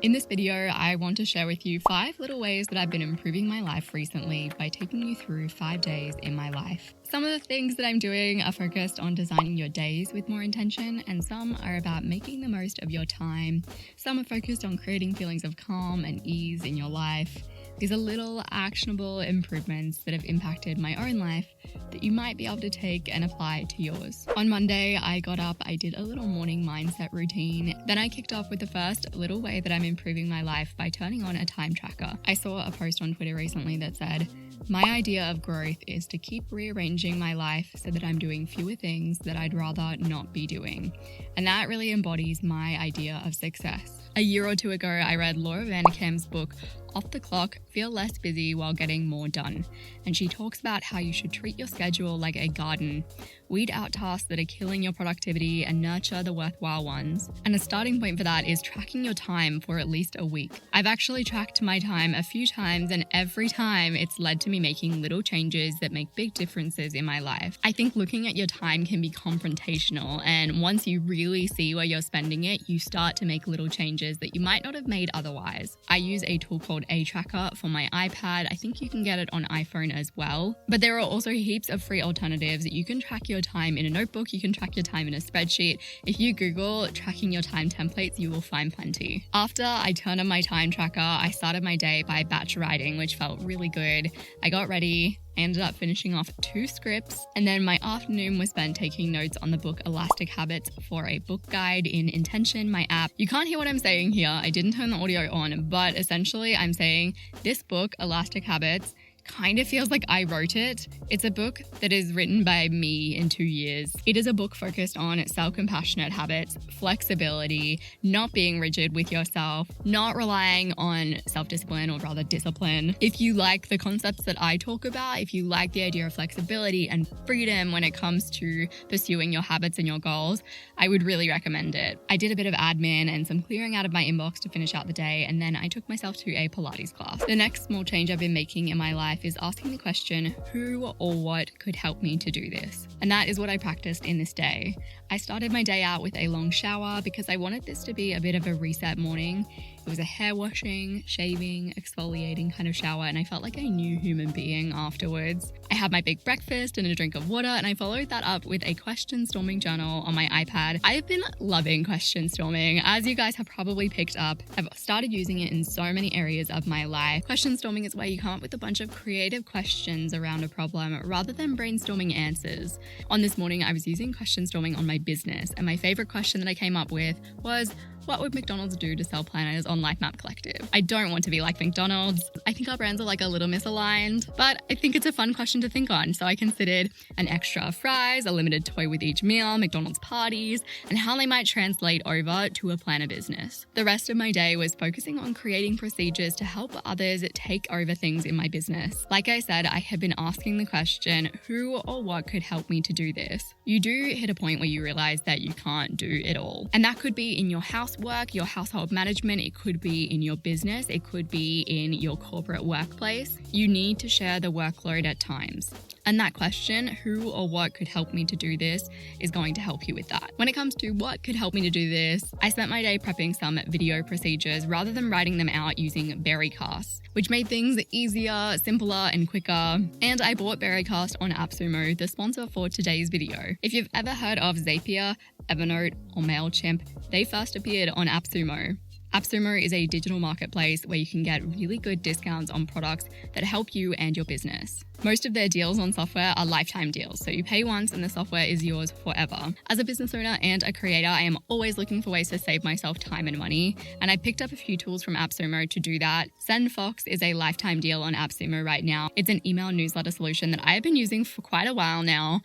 In this video, I want to share with you 5 little ways that I've been improving my life recently by taking you through 5 days in my life. Some of the things that I'm doing are focused on designing your days with more intention, and some are about making the most of your time. Some are focused on creating feelings of calm and ease in your life. These are little actionable improvements that have impacted my own life that you might be able to take and apply to yours. On Monday, I got up, I did a little morning mindset routine. Then I kicked off with the first little way that I'm improving my life by turning on a time tracker. I saw a post on Twitter recently that said, "My idea of growth is to keep rearranging my life so that I'm doing fewer things that I'd rather not be doing." And that really embodies my idea of success. A year or two ago, I read Laura Vanderkam's book, Off the Clock, Feel Less Busy While Getting More Done. And she talks about how you should treat your schedule like a garden. Weed out tasks that are killing your productivity and nurture the worthwhile ones. And a starting point for that is tracking your time for at least a week. I've actually tracked my time a few times, and every time it's led to me making little changes that make big differences in my life. I think looking at your time can be confrontational, and once you really see where you're spending it, you start to make little changes that you might not have made otherwise. I use a tool called A Tracker for my iPad. I think you can get it on iPhone as well. But there are also heaps of free alternatives. You can track your time in a notebook, you can track your time in a spreadsheet. If you Google tracking your time templates, you will find plenty. After I turned on my time tracker, I started my day by batch writing, which felt really good. I got ready. I ended up finishing off 2 scripts, and then my afternoon was spent taking notes on the book Elastic Habits for a book guide in Intention, my app. You can't hear what I'm saying here. I didn't turn the audio on, but essentially I'm saying this book, Elastic Habits, kind of feels like I wrote it. It's a book that is written by me in 2 years. It is a book focused on self-compassionate habits, flexibility, not being rigid with yourself, not relying on self-discipline or rather discipline. If you like the concepts that I talk about, if you like the idea of flexibility and freedom when it comes to pursuing your habits and your goals, I would really recommend it. I did a bit of admin and some clearing out of my inbox to finish out the day, and then I took myself to a Pilates class. The next small change I've been making in my life is asking the question, who or what could help me to do this? And that is what I practiced in this day. I started my day out with a long shower because I wanted this to be a bit of a reset morning. It was a hair washing, shaving, exfoliating kind of shower, and I felt like a new human being afterwards. I had my big breakfast and a drink of water, and I followed that up with a question storming journal on my iPad. I've been loving question storming. As you guys have probably picked up, I've started using it in so many areas of my life. Question storming is where you come up with a bunch of creative questions around a problem rather than brainstorming answers. On this morning, I was using question storming on my business, and my favorite question that I came up with was, what would McDonald's do to sell planners on Life Map Collective? I don't want to be like McDonald's. I think our brands are like a little misaligned, but I think it's a fun question to think on. So I considered an extra fries, a limited toy with each meal, McDonald's parties, and how they might translate over to a planner business. The rest of my day was focusing on creating procedures to help others take over things in my business. Like I said, I had been asking the question, who or what could help me to do this? You do hit a point where you realize that you can't do it all. And that could be in your housework, your household management, it could be in your business, it could be in your corporate workplace. You need to share the workload at times. And that question, who or what could help me to do this, is going to help you with that. When it comes to what could help me to do this, I spent my day prepping some video procedures rather than writing them out using Berrycast, which made things easier, simpler, and quicker. And I bought Berrycast on Appsumo, the sponsor for today's video. If you've ever heard of Zapier, Evernote, or MailChimp, they first appeared on Appsumo. Appsumo is a digital marketplace where you can get really good discounts on products that help you and your business. Most of their deals on software are lifetime deals, so you pay once and the software is yours forever. As a business owner and a creator, I am always looking for ways to save myself time and money, and I picked up a few tools from Appsumo to do that. Sendfox is a lifetime deal on Appsumo right now. It's an email newsletter solution that I have been using for quite a while now.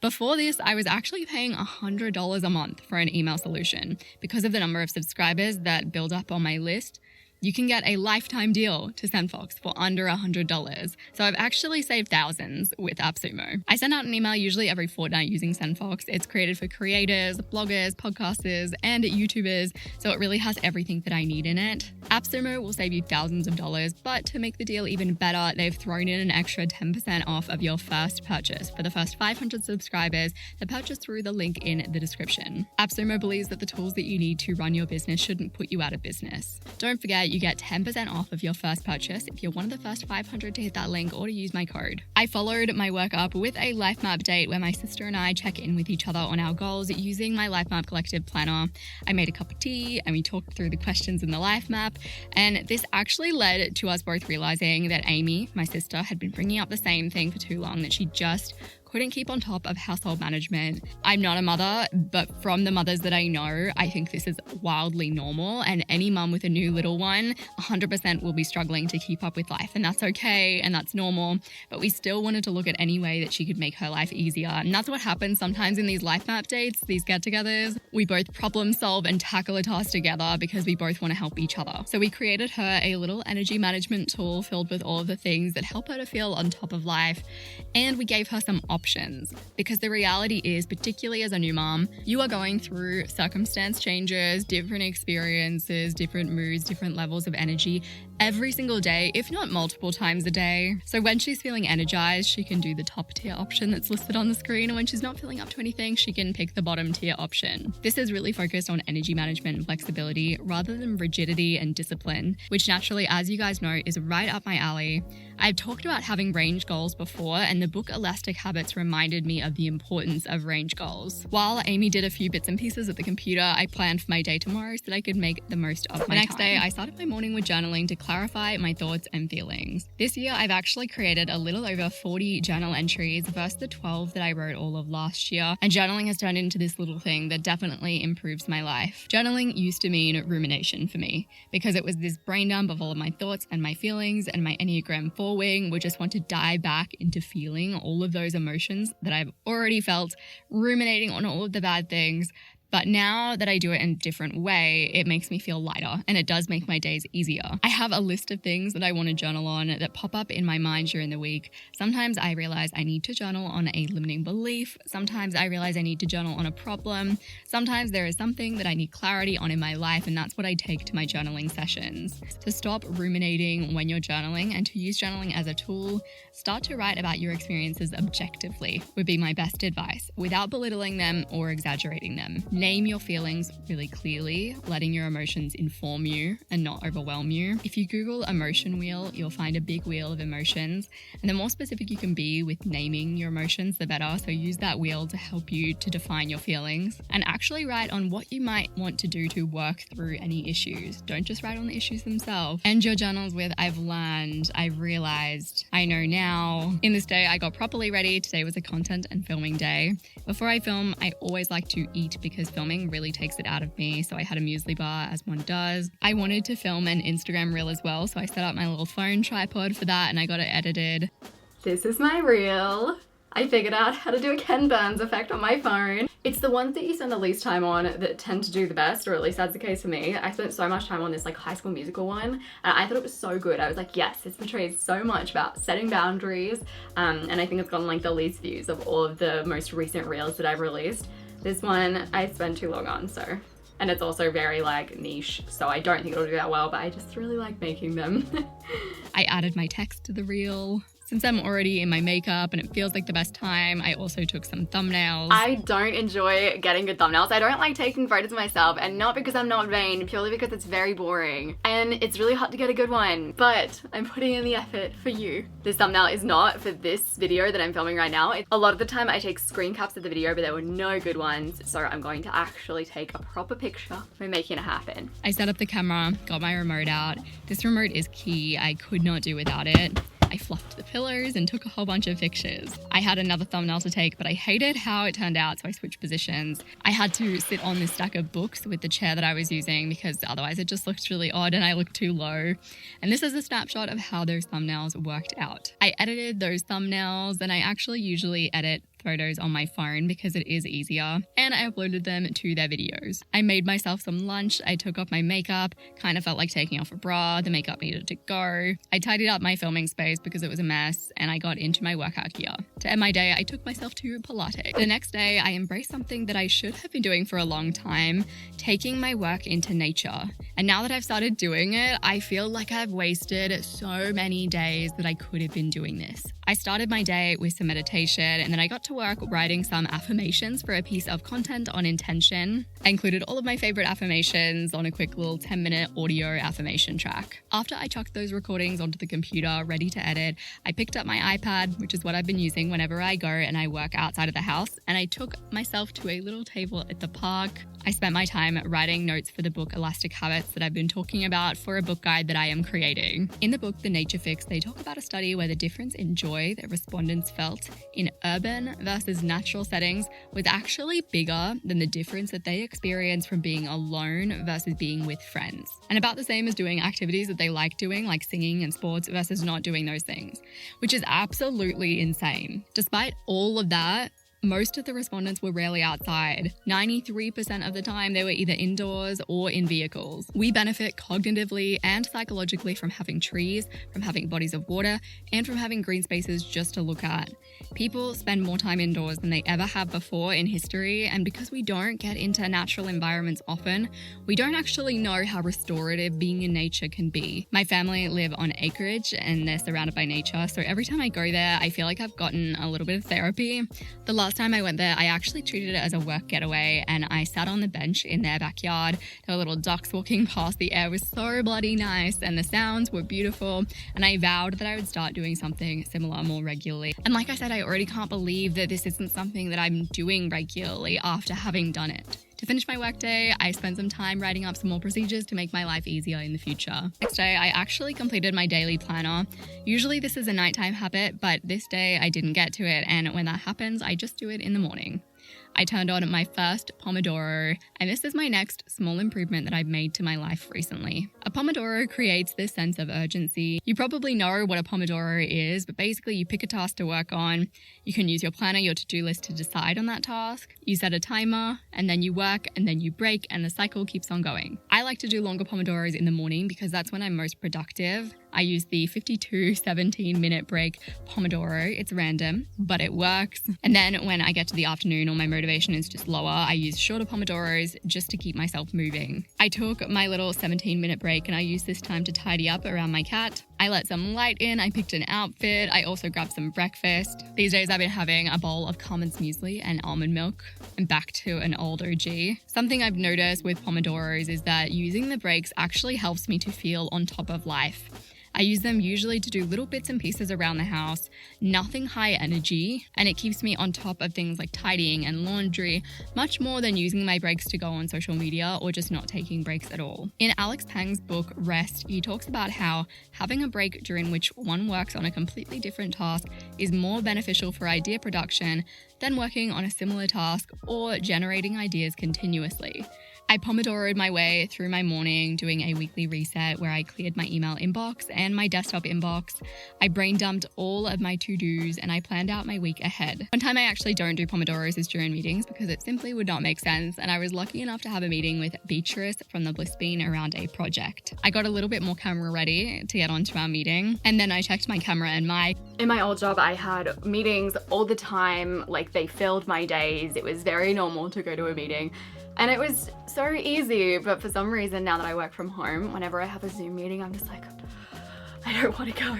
Before this, I was actually paying $100 a month for an email solution. Because of the number of subscribers that build up on my list, You can get a lifetime deal to Sendfox for under $100. So I've actually saved thousands with Appsumo. I send out an email usually every fortnight using Sendfox. It's created for creators, bloggers, podcasters, and YouTubers, so it really has everything that I need in it. Appsumo will save you thousands of dollars, but to make the deal even better, they've thrown in an extra 10% off of your first purchase for the first 500 subscribers that purchase through the link in the description. Appsumo believes that the tools that you need to run your business shouldn't put you out of business. Don't forget, you get 10% off of your first purchase if you're one of the first 500 to hit that link or to use my code. I followed my work up with a life map date where my sister and I check in with each other on our goals using my Life Map Collective planner. I made a cup of tea and we talked through the questions in the life map, and this actually led to us both realizing that Amy, my sister, had been bringing up the same thing for too long, that she just couldn't keep on top of household management. I'm not a mother, but from the mothers that I know, I think this is wildly normal, and any mum with a new little one 100% will be struggling to keep up with life, and that's okay and that's normal, but we still wanted to look at any way that she could make her life easier, and that's what happens sometimes in these life map dates, these get-togethers. We both problem solve and tackle a task together because we both want to help each other. So we created her a little energy management tool filled with all of the things that help her to feel on top of life, and we gave her some options, because the reality is, particularly as a new mom, you are going through circumstance changes, different experiences, different moods, different levels of energy every single day, if not multiple times a day. So when she's feeling energized, she can do the top tier option that's listed on the screen, and when she's not feeling up to anything, she can pick the bottom tier option. This is really focused on energy management and flexibility rather than rigidity and discipline, which naturally, as you guys know, is right up my alley. I've talked about having range goals before, and the book Elastic Habits reminded me of the importance of range goals. While Amy did a few bits and pieces at the computer, I planned for my day tomorrow so that I could make the most of my time. The next day, I started my morning with journaling to clarify my thoughts and feelings. This year, I've actually created a little over 40 journal entries versus the 12 that I wrote all of last year, and journaling has turned into this little thing that definitely improves my life. Journaling used to mean rumination for me, because it was this brain dump of all of my thoughts and my feelings, and my Enneagram 4 wing would just want to dive back into feeling all of those emotions that I've already felt, ruminating on all of the bad things. But now that I do it in a different way, it makes me feel lighter, and it does make my days easier. I have a list of things that I want to journal on that pop up in my mind during the week. Sometimes I realize I need to journal on a limiting belief. Sometimes I realize I need to journal on a problem. Sometimes there is something that I need clarity on in my life, and that's what I take to my journaling sessions. To stop ruminating when you're journaling and to use journaling as a tool, start to write about your experiences objectively would be my best advice, without belittling them or exaggerating them. Name your feelings really clearly, letting your emotions inform you and not overwhelm you. If you Google emotion wheel, you'll find a big wheel of emotions, and the more specific you can be with naming your emotions, the better. So use that wheel to help you to define your feelings, and actually write on what you might want to do to work through any issues. Don't just write on the issues themselves. End your journals with I've learned, I've realized, I know now. In this day, I got properly ready. Today was a content and filming day. Before I film, I always like to eat because filming really takes it out of me, so I had a muesli bar, as one does. I wanted to film an Instagram reel as well, so I set up my little phone tripod for that, and I got it edited. This is my reel. I figured out how to do a Ken Burns effect on my phone. It's the ones that you spend the least time on that tend to do the best, or at least that's the case for me. I spent so much time on this like High School Musical one, and I thought it was so good. I was like, yes, this portrays so much about setting boundaries, and I think it's gotten like the least views of all of the most recent reels that I've released. This one I spent too long on, so. And it's also very like niche, so I don't think it'll do that well, but I just really like making them. I added my text to the reel. Since I'm already in my makeup and it feels like the best time, I also took some thumbnails. I don't enjoy getting good thumbnails. I don't like taking photos of myself, and not because I'm not vain, purely because it's very boring. And it's really hard to get a good one, but I'm putting in the effort for you. This thumbnail is not for this video that I'm filming right now. A lot of the time I take screen caps of the video, but there were no good ones, so I'm going to actually take a proper picture for making it happen. I set up the camera, got my remote out. This remote is key. I could not do without it. I fluffed the pillows and took a whole bunch of pictures. I had another thumbnail to take, but I hated how it turned out, so I switched positions. I had to sit on this stack of books with the chair that I was using because otherwise it just looked really odd and I looked too low. And this is a snapshot of how those thumbnails worked out. I edited those thumbnails, and I actually usually edit photos on my phone because it is easier, and I uploaded them to their videos. I made myself some lunch, I took off my makeup, kind of felt like taking off a bra, the makeup needed to go. I tidied up my filming space because it was a mess, and I got into my workout gear. To end my day, I took myself to Pilates. The next day, I embraced something that I should have been doing for a long time, taking my work into nature. And now that I've started doing it, I feel like I've wasted so many days that I could have been doing this. I started my day with some meditation, and then I got to work writing some affirmations for a piece of content on intention. I included all of my favorite affirmations on a quick little 10-minute audio affirmation track. After I chucked those recordings onto the computer, ready to edit, I picked up my iPad, which is what I've been using whenever I go and I work outside of the house, and I took myself to a little table at the park. I spent my time writing notes for the book Elastic Habits that I've been talking about for a book guide that I am creating. In the book, The Nature Fix, they talk about a study where the difference in joy that respondents felt in urban versus natural settings was actually bigger than the difference that they experienced from being alone versus being with friends. And about the same as doing activities that they like doing, like singing and sports, versus not doing those things, which is absolutely insane. Despite all of that, most of the respondents were rarely outside. 93% of the time, they were either indoors or in vehicles. We benefit cognitively and psychologically from having trees, from having bodies of water, and from having green spaces just to look at. People spend more time indoors than they ever have before in history, and because we don't get into natural environments often, we don't actually know how restorative being in nature can be. My family live on acreage and they're surrounded by nature, so every time I go there, I feel like I've gotten a little bit of therapy. The last time I went there, I actually treated it as a work getaway, and I sat on the bench in their backyard. There were little ducks walking past, the air was so bloody nice, and the sounds were beautiful, and I vowed that I would start doing something similar more regularly. And like I said, I already can't believe that this isn't something that I'm doing regularly after having done it. To finish my workday, I spent some time writing up some more procedures to make my life easier in the future. Next day, I actually completed my daily planner. Usually this is a nighttime habit, but this day I didn't get to it, and when that happens, I just do it in the morning. I turned on my first Pomodoro, and this is my next small improvement that I've made to my life recently. A Pomodoro creates this sense of urgency. You probably know what a Pomodoro is, but basically you pick a task to work on. You can use your planner, your to-do list to decide on that task. You set a timer, and then you work, and then you break, and the cycle keeps on going. I like to do longer Pomodoros in the morning because that's when I'm most productive. I use the 52 17-minute break Pomodoro. It's random, but it works. And then when I get to the afternoon or my motivation is just lower, I use shorter Pomodoros just to keep myself moving. I took my little 17-minute break and I used this time to tidy up around my cat. I let some light in, I picked an outfit, I also grabbed some breakfast. These days I've been having a bowl of Carmen's muesli and almond milk. I'm back to an old OG. Something I've noticed with Pomodoros is that using the breaks actually helps me to feel on top of life. I use them usually to do little bits and pieces around the house, nothing high energy, and it keeps me on top of things like tidying and laundry, much more than using my breaks to go on social media or just not taking breaks at all. In Alex Peng's book, Rest, he talks about how having a break during which one works on a completely different task is more beneficial for idea production than working on a similar task or generating ideas continuously. I Pomodoro'd my way through my morning, doing a weekly reset where I cleared my email inbox and my desktop inbox. I brain dumped all of my to-dos and I planned out my week ahead. One time I actually don't do Pomodoros is during meetings because it simply would not make sense, and I was lucky enough to have a meeting with Beatrice from the Bliss Bean around a project. I got a little bit more camera ready to get onto our meeting, and then I checked my camera and mic. In my old job, I had meetings all the time, like they filled my days. It was very normal to go to a meeting. And it was so easy, but for some reason now that I work from home, whenever I have a Zoom meeting, I'm just like, I don't want to go.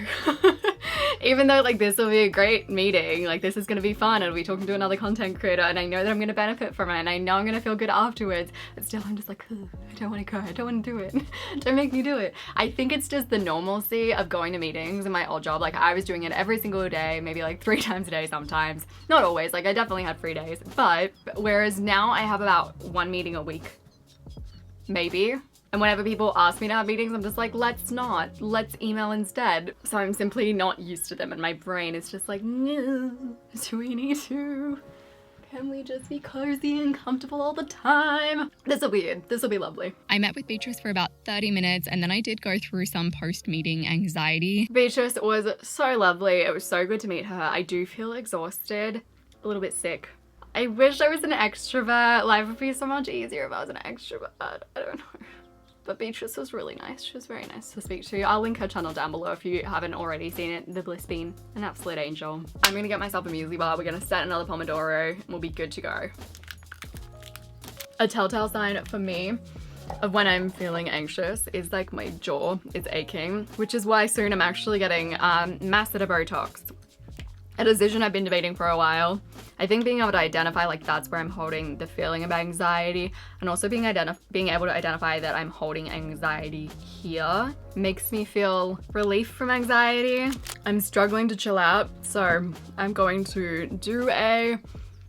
Even though like this will be a great meeting, like this is going to be fun, and I'll be talking to another content creator and I know that I'm going to benefit from it and I know I'm going to feel good afterwards, but still I'm just like, I don't want to go, I don't want to do it. Don't make me do it. I think it's just the normalcy of going to meetings in my old job. Like I was doing it every single day, maybe like 3 times a day sometimes. Not always, like I definitely had free days, but whereas now I have about 1 meeting a week, maybe. And whenever people ask me to have meetings, I'm just like, let's email instead. So I'm simply not used to them and my brain is just like, no, do we need to? Can we just be cozy and comfortable all the time? This will be good. This will be lovely. I met with Beatrice for about 30 minutes and then I did go through some post-meeting anxiety. Beatrice was so lovely. It was so good to meet her. I do feel exhausted a little bit sick. I wish I was an extrovert. Life would be so much easier if I was an extrovert. I don't know. But Beatrice was really nice. She was very nice to speak to. I'll link her channel down below if you haven't already seen it. The Bliss Bean, an absolute angel. I'm gonna get myself a muesli bar. We're gonna set another Pomodoro and we'll be good to go. A telltale sign for me of when I'm feeling anxious is like my jaw is aching, which is why soon I'm actually getting masseter Botox. A decision I've been debating for a while. I think being able to identify like that's where I'm holding the feeling of anxiety, and also being able to identify that I'm holding anxiety here makes me feel relief from anxiety. I'm struggling to chill out, so I'm going to do a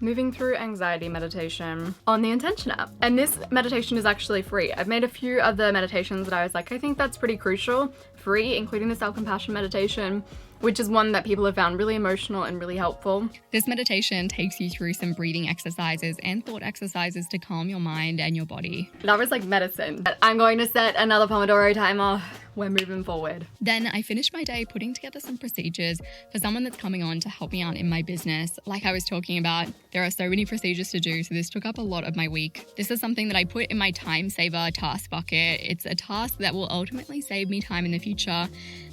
moving through anxiety meditation on the Intention app. And this meditation is actually free. I've made a few other meditations that I was like, I think that's pretty crucial, free, including the self-compassion meditation, which is one that people have found really emotional and really helpful. This meditation takes you through some breathing exercises and thought exercises to calm your mind and your body. That was like medicine. But I'm going to set another Pomodoro timer. We're moving forward. Then I finished my day putting together some procedures for someone that's coming on to help me out in my business. Like I was talking about, there are so many procedures to do, so this took up a lot of my week. This is something that I put in my time saver task bucket. It's a task that will ultimately save me time in the future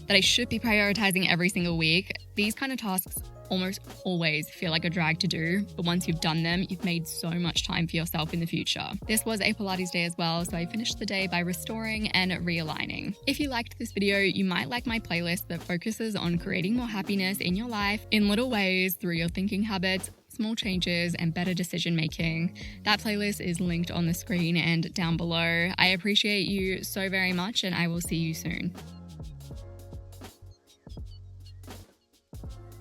that I should be prioritizing every single week. These kind of tasks almost always feel like a drag to do, but once you've done them, you've made so much time for yourself in the future. This was a Pilates day as well, so I finished the day by restoring and realigning. If you liked this video, you might like my playlist that focuses on creating more happiness in your life in little ways through your thinking habits, small changes, and better decision making. That playlist is linked on the screen and down below. I appreciate you so very much, and I will see you soon.